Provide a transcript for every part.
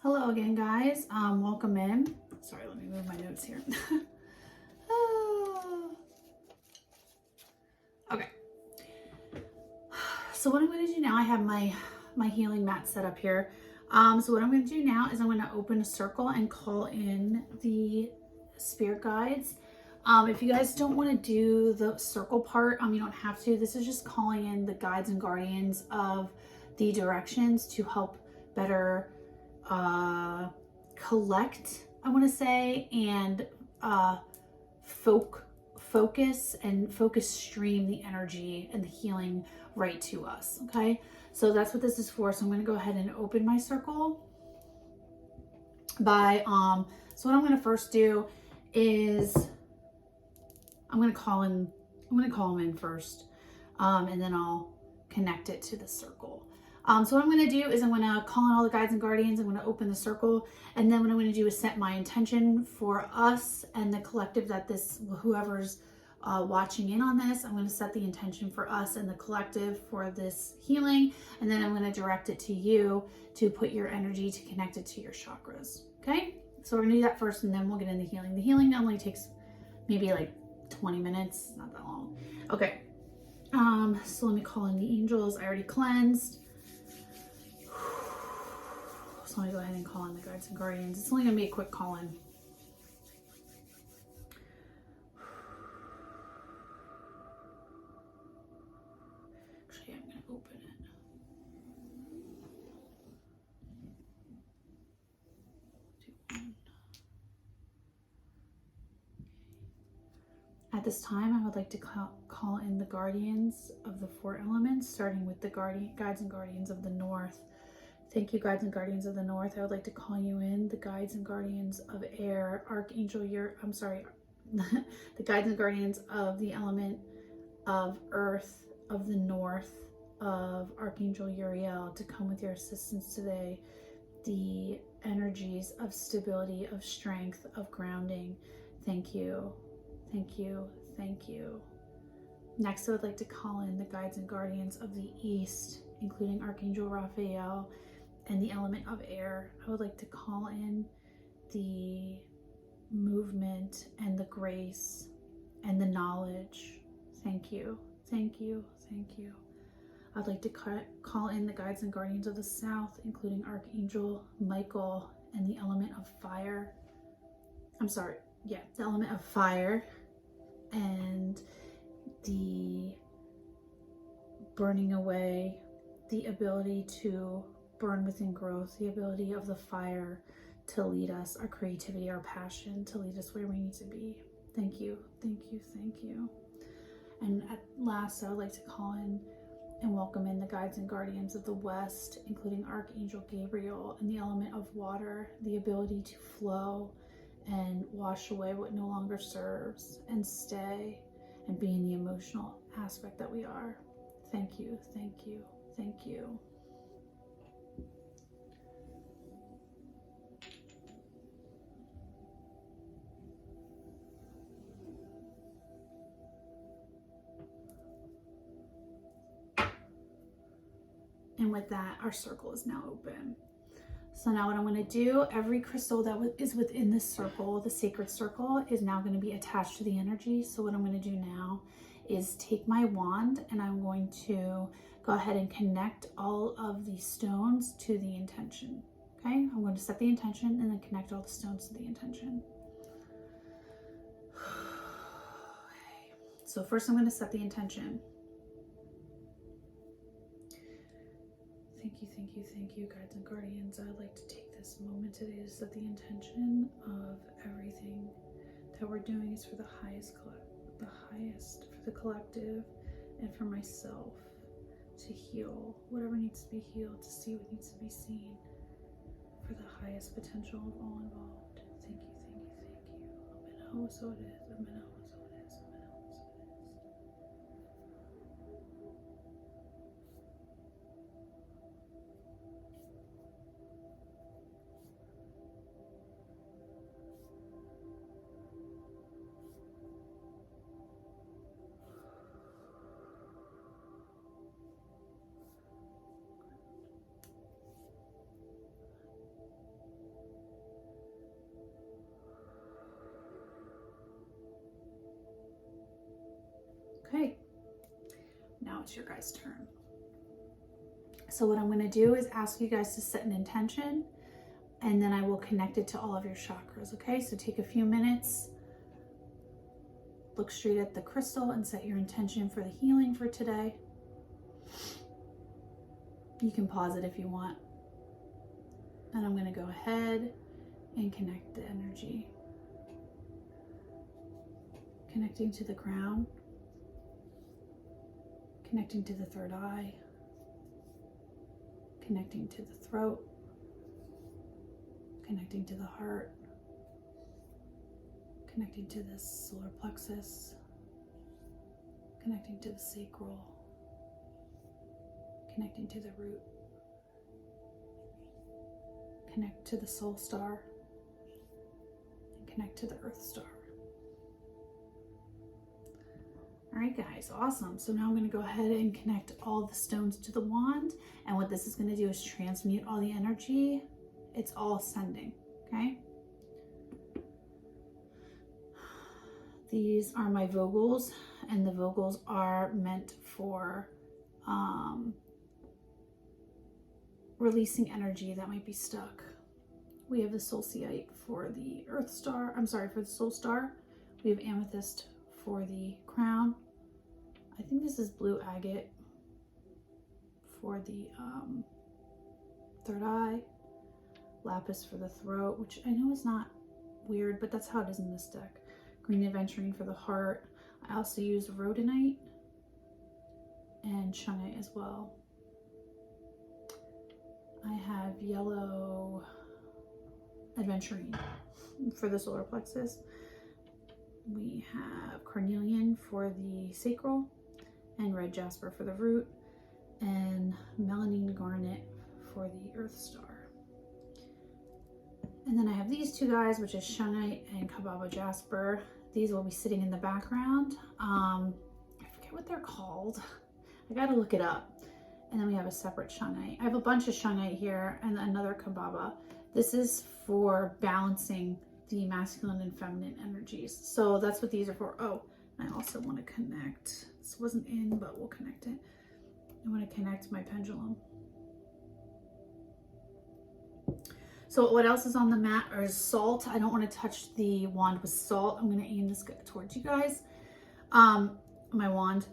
Hello again, guys. Welcome in. Sorry, let me move my notes here. Okay. So what I'm going to do now, I have my healing mat set up here. So what I'm going to do now is I'm going to open a circle and call in the spirit guides. If you guys don't want to do the circle part, you don't have to. This is just calling in the guides and guardians of the directions to help better collect, I want to say, and focus stream the energy and the healing right to us. Okay, so that's what this is for. So I'm going to go ahead and open my circle by so what I'm going to first do is I'm going to call them in first, and then I'll connect it to the circle. So what I'm going to do is I'm going to call in all the guides and guardians. I'm going to open the circle, and then what I'm going to do is set my intention for us and the collective that whoever's watching in on this. I'm going to set the intention for us and the collective for this healing, and then I'm going to direct it to you to put your energy to connect it to your chakras. Okay, so we're going to do that first, and then we'll get into healing. The healing only takes maybe like 20 minutes, not that long. Okay, so let me call in the angels. I already cleansed. So let me go ahead and call in the guides and guardians. It's only going to be a quick call in. Actually, I'm going to open it. At this time, I would like to call in the guardians of the four elements, starting with the guides and guardians of the north. Thank you, guides and guardians of the north. I would like to call you in the guides and guardians of air, the guides and guardians of the element of earth of the north, of Archangel Uriel, to come with your assistance today. The energies of stability, of strength, of grounding. Thank you. Thank you. Thank you. Next, I would like to call in the guides and guardians of the east, including Archangel Raphael and the element of air. I would like to call in the movement and the grace and the knowledge. Thank you. Thank you. Thank you. I'd like to call in the guides and guardians of the south, including Archangel Michael and the element of fire. The element of fire and the burning away, the ability to burn within growth, the ability of the fire to lead us, our creativity, our passion, to lead us where we need to be. Thank you, thank you, thank you. And at last, I would like to call in and welcome in the guides and guardians of the west, including Archangel Gabriel and the element of water, the ability to flow and wash away what no longer serves and stay and be in the emotional aspect that we are. Thank you, thank you, thank you. And with that, our circle is now open. So now what I'm going to do, every crystal that is within this circle, the sacred circle, is now going to be attached to the energy. So what I'm going to do now is take my wand and I'm going to go ahead and connect all of the stones to the intention. Okay, I'm going to set the intention and then connect all the stones to the intention. Okay. So first I'm going to set the intention. Thank you, thank you, thank you, guides and guardians. I'd like to take this moment today to set the intention of everything that we're doing is for the highest, for the collective, and for myself to heal whatever needs to be healed, to see what needs to be seen, for the highest potential of all involved. Thank you, thank you, thank you. Amen. So it is. Amen. So it is. Amen. So it is. your guys' turn. So what I'm going to do is ask you guys to set an intention, and then I will connect it to all of your chakras, okay? So take a few minutes, look straight at the crystal and set your intention for the healing for today. You can pause it if you want. And I'm going to go ahead and connect the energy. Connecting to the crown, connecting to the third eye, connecting to the throat, connecting to the heart, connecting to the solar plexus, connecting to the sacral, connecting to the root, connect to the soul star, and connect to the earth star. All right, guys, awesome. So now I'm going to go ahead and connect all the stones to the wand. And what this is going to do is transmute all the energy. It's all ascending, okay? These are my vogels, and the vogels are meant for releasing energy that might be stuck. We have the solstiite for the earth star. I'm sorry, for the soul star. We have amethyst for the crown. I think this is blue agate for the third eye. Lapis for the throat, which I know is not weird, but that's how it is in this deck. Green aventurine for the heart. I also use rhodonite and shungite as well. I have yellow aventurine for the solar plexus. We have carnelian for the sacral, and red jasper for the root, and melanine garnet for the earth star. And then I have these two guys, which is shungite and kababa jasper. These will be sitting in the background. I forget what they're called. I gotta look it up. And then we have a separate shungite. I have a bunch of shungite here and another kababa. This is for balancing the masculine and feminine energies. So that's what these are for. Oh, I also want to connect. This wasn't in, but we'll connect it. I want to connect my pendulum. So what else is on the mat is salt. I don't want to touch the wand with salt. I'm going to aim this towards you guys. My wand.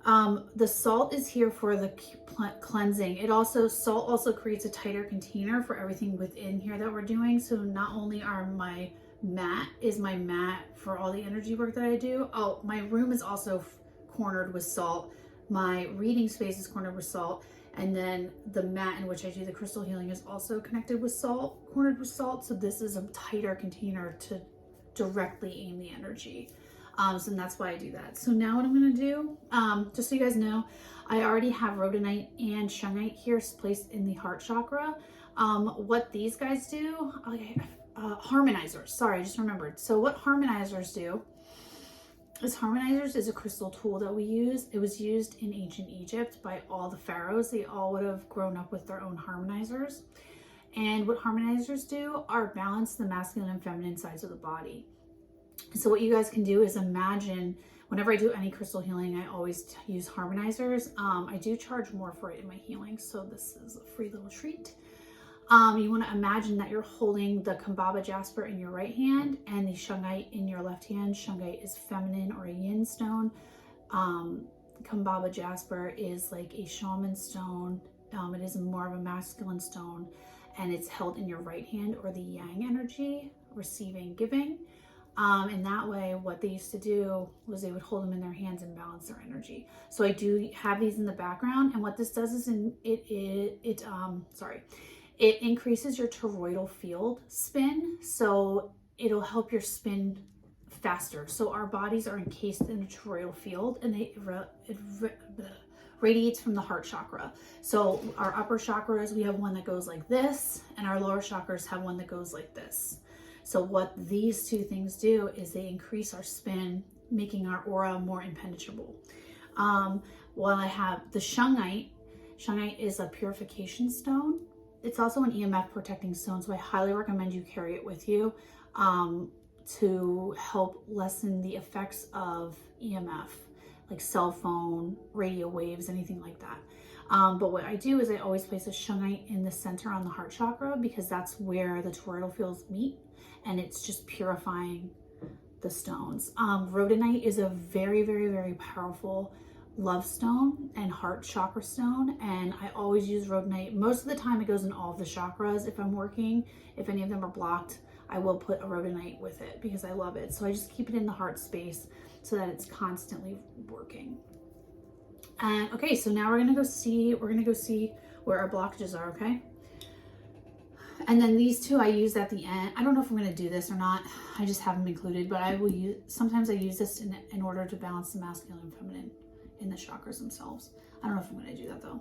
The salt is here for the cleansing. Salt also creates a tighter container for everything within here that we're doing. So not only are my mat for all the energy work that I do. Oh, my room is also cornered with salt. My reading space is cornered with salt. And then the mat in which I do the crystal healing is also connected with salt, cornered with salt. So this is a tighter container to directly aim the energy. So that's why I do that. So now what I'm going to do, just so you guys know, I already have rhodonite and shungite here placed in the heart chakra. What these guys do, harmonizers. Sorry, I just remembered. So what harmonizers do is a crystal tool that we use. It was used in ancient Egypt by all the pharaohs. They all would have grown up with their own harmonizers. And what harmonizers do are balance the masculine and feminine sides of the body. So what you guys can do is imagine, whenever I do any crystal healing, I always use harmonizers. I do charge more for it in my healing, so this is a free little treat. You want to imagine that you're holding the kababa jasper in your right hand and the shungite in your left hand. Shungite is feminine or a yin stone. Kababa jasper is like a shaman stone. It is more of a masculine stone, and it's held in your right hand, or the yang energy, receiving, giving. And that way, what they used to do was they would hold them in their hands and balance their energy. So I do have these in the background, and what this does is it increases your toroidal field spin, so it'll help your spin faster. So our bodies are encased in a toroidal field, and it radiates from the heart chakra. So our upper chakras, we have one that goes like this, and our lower chakras have one that goes like this. So what these two things do is they increase our spin, making our aura more impenetrable. While I have the shungite is a purification stone. It's also an EMF protecting stone, so I highly recommend you carry it with you to help lessen the effects of EMF, like cell phone, radio waves, anything like that. But what I do is I always place a shungite in the center on the heart chakra, because that's where the toroidal fields meet, and it's just purifying the stones. Rhodonite is a very, very, very powerful love stone and heart chakra stone, and I always use rhodonite. Most of the time it goes in all of the chakras. If I'm working, if any of them are blocked, I will put a rhodonite with it because I love it. So I just keep it in the heart space so that it's constantly working. And okay, so now we're gonna go see where our blockages are, okay? And then these two I use at the end. I don't know if I'm gonna do this or not. I just have them included, but I will use, sometimes I use this in order to balance the masculine and feminine in the chakras themselves. I don't know if I'm gonna do that though.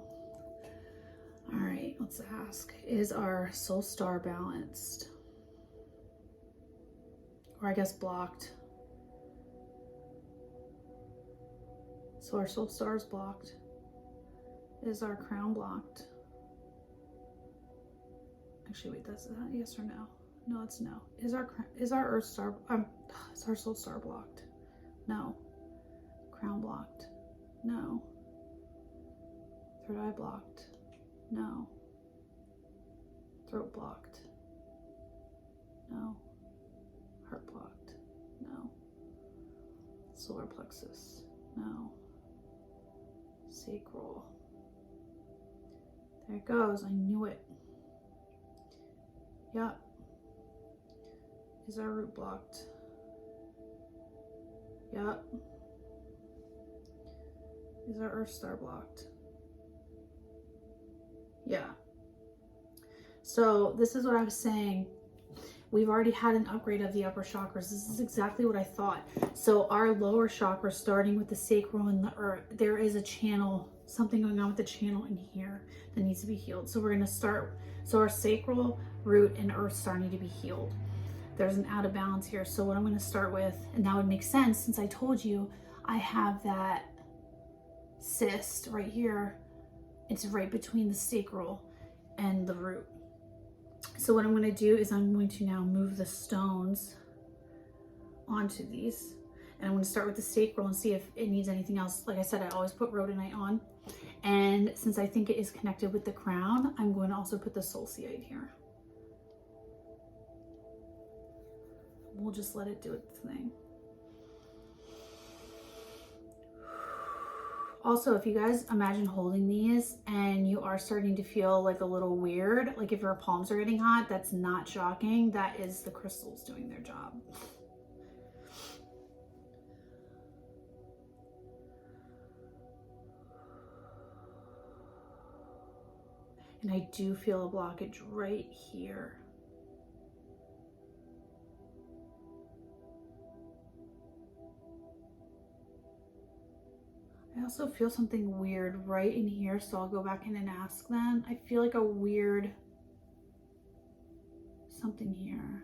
All right, let's ask, is our soul star balanced? Or I guess blocked. So our soul star is blocked. Is our crown blocked? Actually, wait, that's that yes or no? No, it's no. Is our earth star, is our soul star blocked? No. Crown blocked? No. Third eye blocked? No. Throat blocked? No. Heart blocked? No. Solar plexus? No. Sacral. There it goes. I knew it. Yep. Is our root blocked? Yep. Is our earth star blocked? Yeah. So this is what I was saying. We've already had an upgrade of the upper chakras. This is exactly what I thought. So our lower chakra, starting with the sacral and the earth, there is a channel, something going on with the channel in here that needs to be healed. So we're going to start, so our sacral, root, and earth star need to be healed. There's an out of balance here. So what I'm going to start with, and that would make sense since I told you I have that cyst right here. It's right between the sacral and the root. So what I'm going to do is I'm going to now move the stones onto these, and I'm going to start with the sacral and see if it needs anything else. Like I said, I always put rhodonite on, and since I think it is connected with the crown, I'm going to also put the sulcite here. We'll just let it do its thing. Also, if you guys imagine holding these and you are starting to feel like a little weird, like if your palms are getting hot, that's not shocking. That is the crystals doing their job. And I do feel a blockage right here. I also feel something weird right in here, so I'll go back in and ask them. I feel like a weird something here,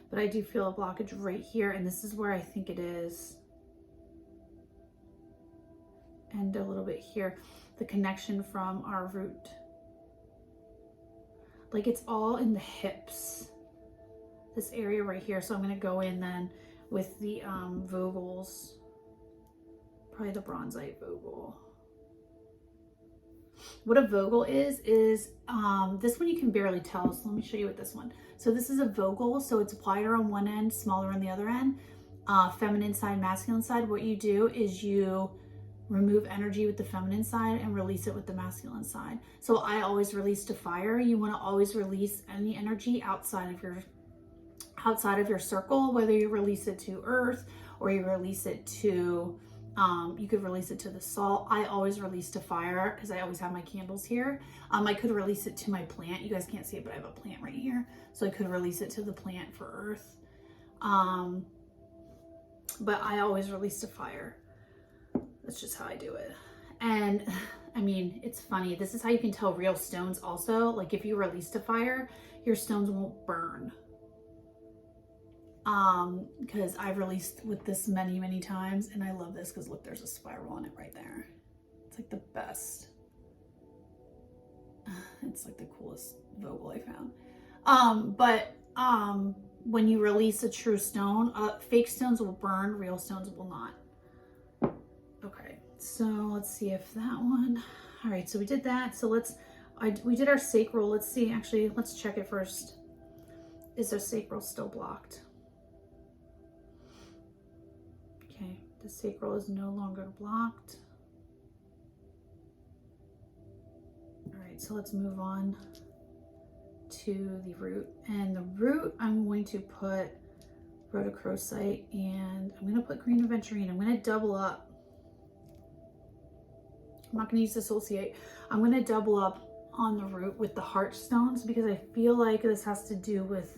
but I do feel a blockage right here, and this is where I think it is. And a little bit here, the connection from our root. Like it's all in the hips, this area right here. So I'm going to go in then with the Vogels. Probably the bronzite Vogel. What a Vogel is this one you can barely tell. So let me show you with this one. So this is a Vogel. So it's wider on one end, smaller on the other end. Feminine side, masculine side. What you do is you remove energy with the feminine side and release it with the masculine side. So I always release to fire. You want to always release any energy outside of your circle, whether you release it to earth or you release it to you could release it to the salt. I always release to fire because I always have my candles here. I could release it to my plant. You guys can't see it, but I have a plant right here. So I could release it to the plant for earth. But I always release to fire. That's just how I do it. And I mean, it's funny. This is how you can tell real stones also. Like if you release to fire, your stones won't burn. Because I've released with this many times, and I love this because look, there's a spiral on it right there. It's like the best. It's like the coolest Vogel I found. But when you release a true stone, fake stones will burn, real stones will not. Okay, so let's see if that one. All right, so we did that. So we did our sacral. Let's see, actually, let's check it first. Is our sacral still blocked? Okay, the sacral is no longer blocked. All right, so let's move on to the root. And the root, I'm going to put rhodochrosite and I'm going to put green aventurine. I'm going to double up. I'm not going to use dissociate. I'm going to double up on the root with the heart stones because I feel like this has to do with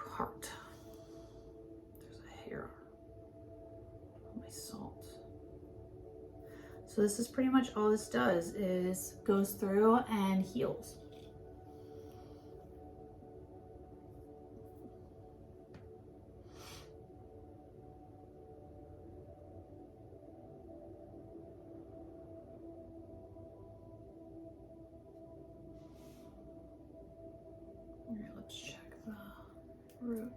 heart. There's a hair on my salt. So this is pretty much all this does, is goes through and heals. Let's check the root.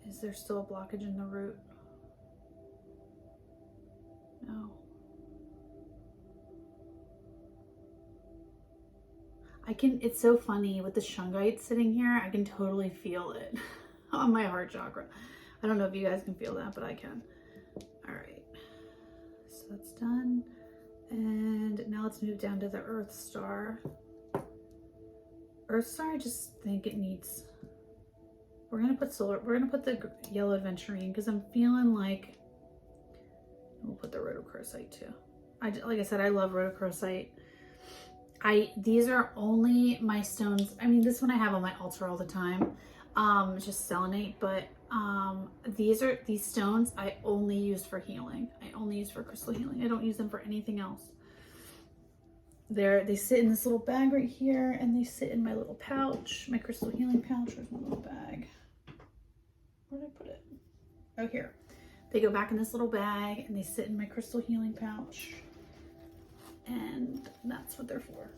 Is there still a blockage in the root? No. It's so funny with the shungite sitting here, I can totally feel it on my heart chakra. I don't know if you guys can feel that, but I can. All right, so that's done. And now let's move down to the Earth Star. Earth Star, I just think it needs, we're gonna put the yellow aventurine because I'm feeling like, we'll put the rhodochrosite too. Like I said, I love rhodochrosite. These are only my stones. I mean, this one I have on my altar all the time. It's just selenite, but these stones I only use for healing. I only use for crystal healing. I don't use them for anything else. They sit in this little bag right here, and they sit in my little pouch, my crystal healing pouch. Where's my little bag? Where did I put it? Oh, here. They go back in this little bag, and they sit in my crystal healing pouch, and that's what they're for.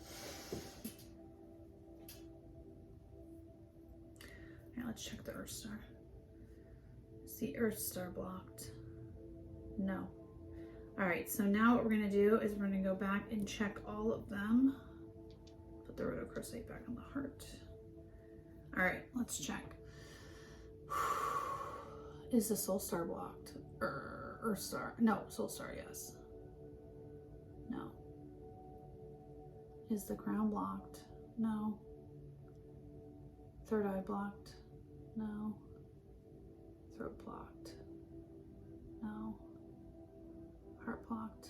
All right, let's check the Earth Star. Is the Earth Star blocked? No. All right, so now what we're gonna do is we're gonna go back and check all of them. Put the rhodochrosite back on the heart. All right, let's check. Is the Soul Star blocked? Earth Star? No, Soul Star, yes. No. Is the crown blocked? No. Third eye blocked? No. Throat blocked? No. Heart blocked?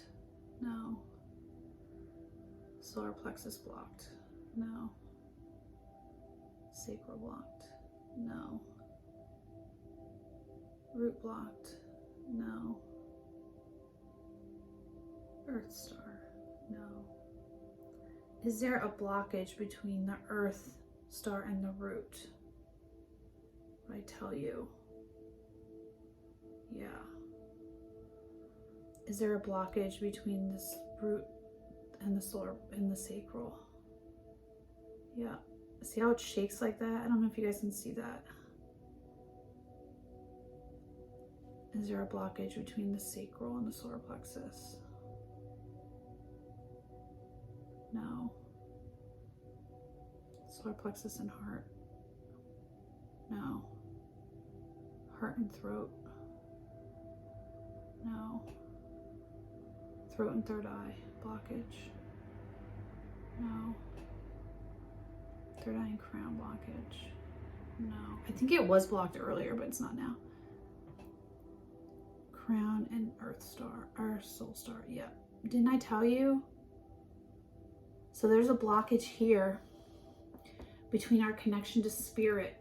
No. Solar plexus blocked? No. Sacral blocked? No. Root blocked? No. Earth Star? No. Is there a blockage between the Earth Star and the root? What I tell you? Yeah. Is there a blockage between this root and the solar and the sacral? Yeah. See how it shakes like that? I don't know if you guys can see that. Is there a blockage between the sacral and the solar plexus? No. Solar plexus and heart? No. Heart and throat? No. Throat and third eye blockage? No. Third eye and crown blockage? No. I think it was blocked earlier, but it's not now. Crown and Earth Star, or Soul Star, yeah. Didn't I tell you? So there's a blockage here between our connection to spirit.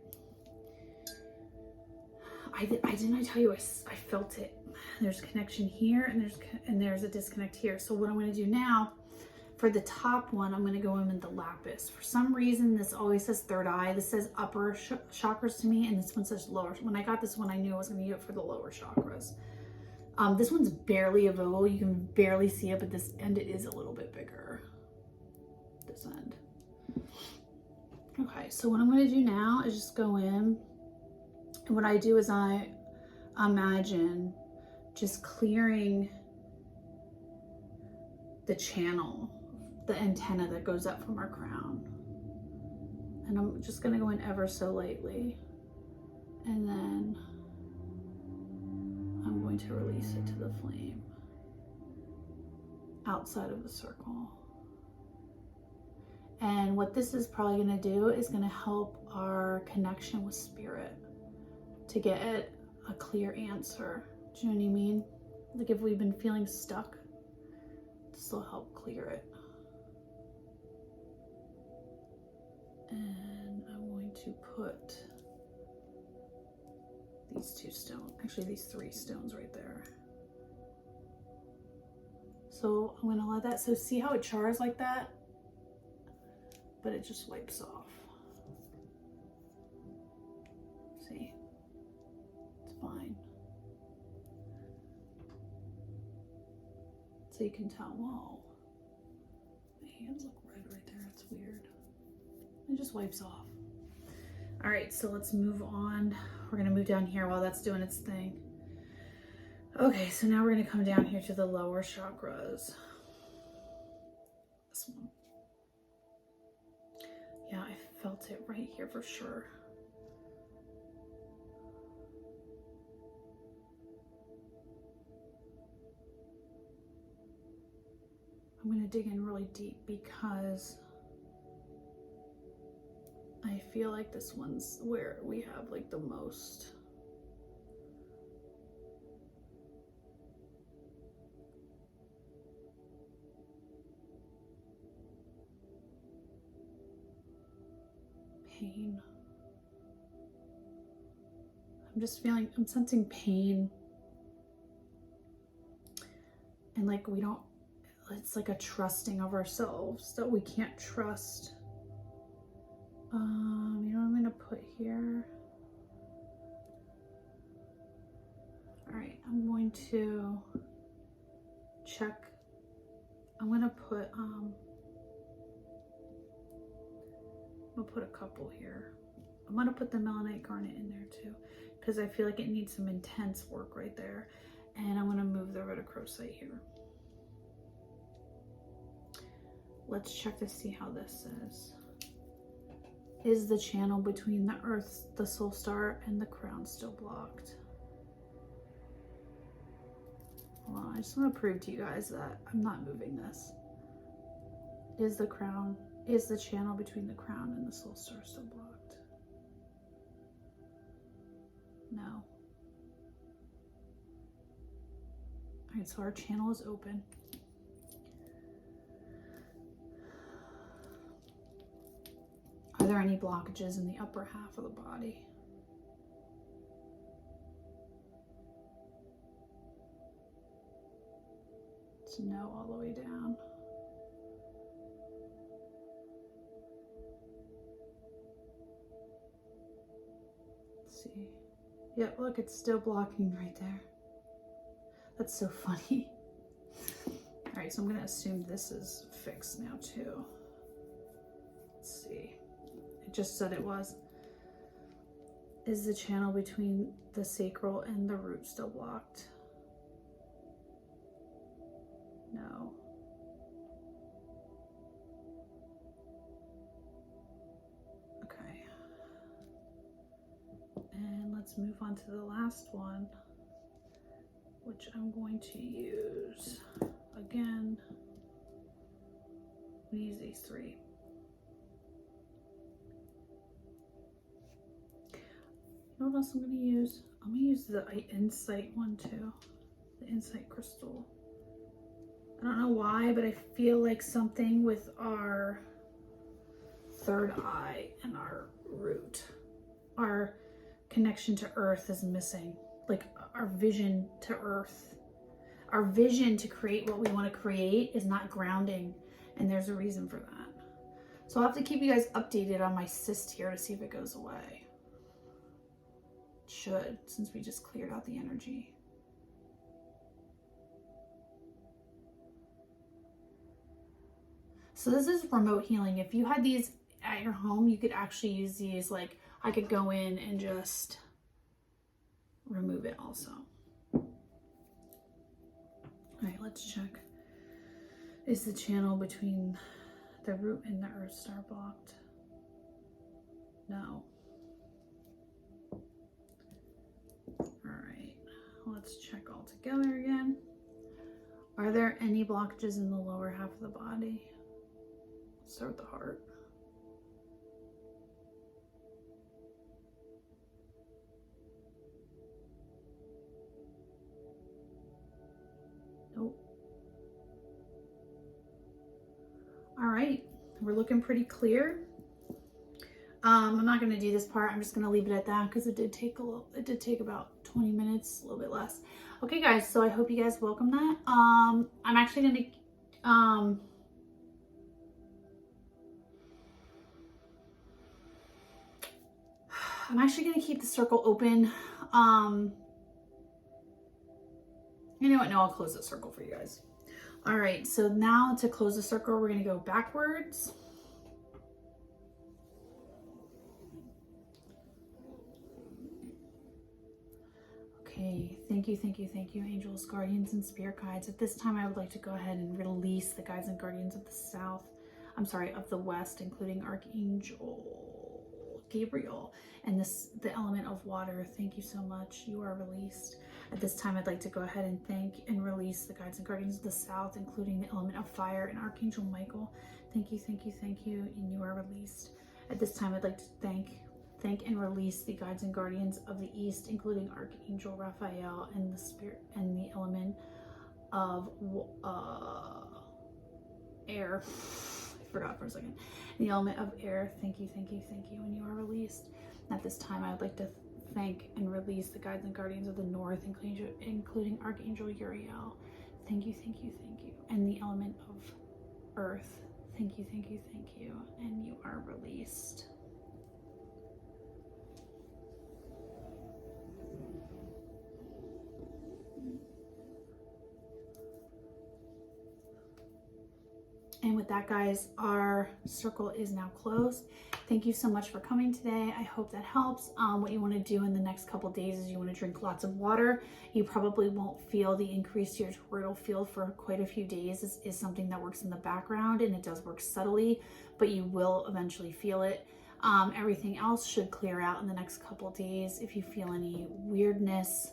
Didn't I tell you I felt it? There's a connection here and there's a disconnect here. So what I'm going to do now, for the top one, I'm going to go in with the lapis. For some reason, this always says third eye. This says upper chakras to me, and this one says lower. When I got this one, I knew I was going to use it for the lower chakras. This one's barely a vowel. You can barely see it, but this end it is a little bit bigger. This end. Okay, so what I'm going to do now is just go in. And what I do is I imagine just clearing the channel, the antenna that goes up from our crown. And I'm just gonna go in ever so lightly. And then I'm going to release it to the flame outside of the circle. And what this is probably gonna do is gonna help our connection with spirit to get a clear answer. Do you know what I mean? Like if we've been feeling stuck, this will help clear it. And I'm going to put these 2 stones, actually these 3 stones right there. So I'm gonna let that, so see how it chars like that? But it just wipes off. See? It's fine. So you can tell, whoa, my hands look red right there, it's weird. It just wipes off. All right, so let's move on. We're gonna move down here while that's doing its thing. Okay, so now we're gonna come down here to the lower chakras. This one. Yeah, I felt it right here for sure. I'm gonna dig in really deep because I feel like this one's where we have like the most pain. I'm sensing pain. And like it's like a trusting of ourselves that we can't trust. You know what I'm gonna put here? All right, I'm going to check. I'm gonna put a couple here. I'm gonna put the melanite garnet in there too, because I feel like it needs some intense work right there. And I'm gonna move the rhodochrosite here. Let's check to see how this is. Is the channel between the earth, the soul star, and the crown still blocked? Hold on, I just want to prove to you guys that I'm not moving this. Is the channel between the crown and the soul star still blocked? No. All right, so our channel is open. Are there any blockages in the upper half of the body? It's no all the way down. Let's see. Yep, look, it's still blocking right there. That's so funny. All right, so I'm gonna assume this is fixed now too. Let's see. It just said it was. Is the channel between the sacral and the root still blocked? No. Okay. And let's move on to the last one, which I'm going to use. Again, we use these 3. You know what else I'm going to use? I'm going to use the insight one too. The insight crystal. I don't know why, but I feel like something with our third eye and our root, our connection to earth is missing. Like our vision to earth, our vision to create what we want to create is not grounding, and there's a reason for that. So I'll have to keep you guys updated on my cyst here to see if it goes away. It should, since we just cleared out the energy. So this is remote healing. If you had these at your home, you could actually use these. Like I could go in and just remove it also. All right, let's check. Is the channel between the root and the earth star blocked? No. All right, let's check all together again. Are there any blockages in the lower half of the body? Let's start with the heart. Nope. All right, we're looking pretty clear. I'm not going to do this part. I'm just going to leave it at that because it did take about 20 minutes, a little bit less. Okay, guys, so I hope you guys welcome that. I'm actually going to I'm actually going to keep the circle open. You know what? No, I'll close the circle for you guys. All right, so now to close the circle, we're going to go backwards. Okay, thank you, angels, guardians, and spirit guides. At this time, I would like to go ahead and release the guides and guardians of the south. I'm sorry, of the west, including Archangel Gabriel and the element of water. Thank you so much. You are released. At this time, I'd like to go ahead and thank and release the guides and guardians of the south, including the element of fire and Archangel Michael. Thank you, and you are released. At this time, I'd like to thank and release the guides and guardians of the east, including Archangel Raphael and the spirit and the element of air. I forgot for a second. The element of air. Thank you, and you are released. At this time, I would like to thank and release the guides and guardians of the north, including Archangel Uriel. Thank you, and the element of earth. Thank you, and you are released. And with that, guys, our circle is now closed. Thank you so much for coming today. I hope that helps. What you want to do in the next couple days is you want to drink lots of water. You probably won't feel the increase to your toroidal field for quite a few days. This is something that works in the background, and it does work subtly, but you will eventually feel it. Everything else should clear out in the next couple days. If you feel any weirdness,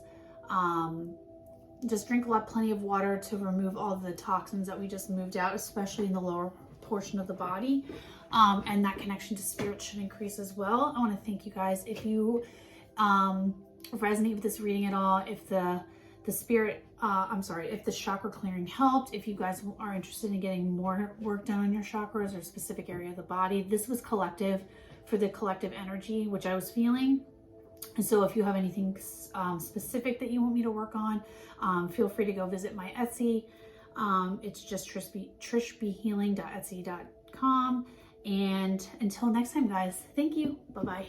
just drink plenty of water to remove all the toxins that we just moved out, especially in the lower portion of the body. And that connection to spirit should increase as well. I want to thank you guys. If you resonate with this reading at all, if the spirit, if the chakra clearing helped, if you guys are interested in getting more work done on your chakras or a specific area of the body, this was collective for the collective energy, which I was feeling. And so if you have anything specific that you want me to work on, feel free to go visit my Etsy. It's just TrishBhealing.etsy.com. And until next time, guys, thank you. Bye-bye.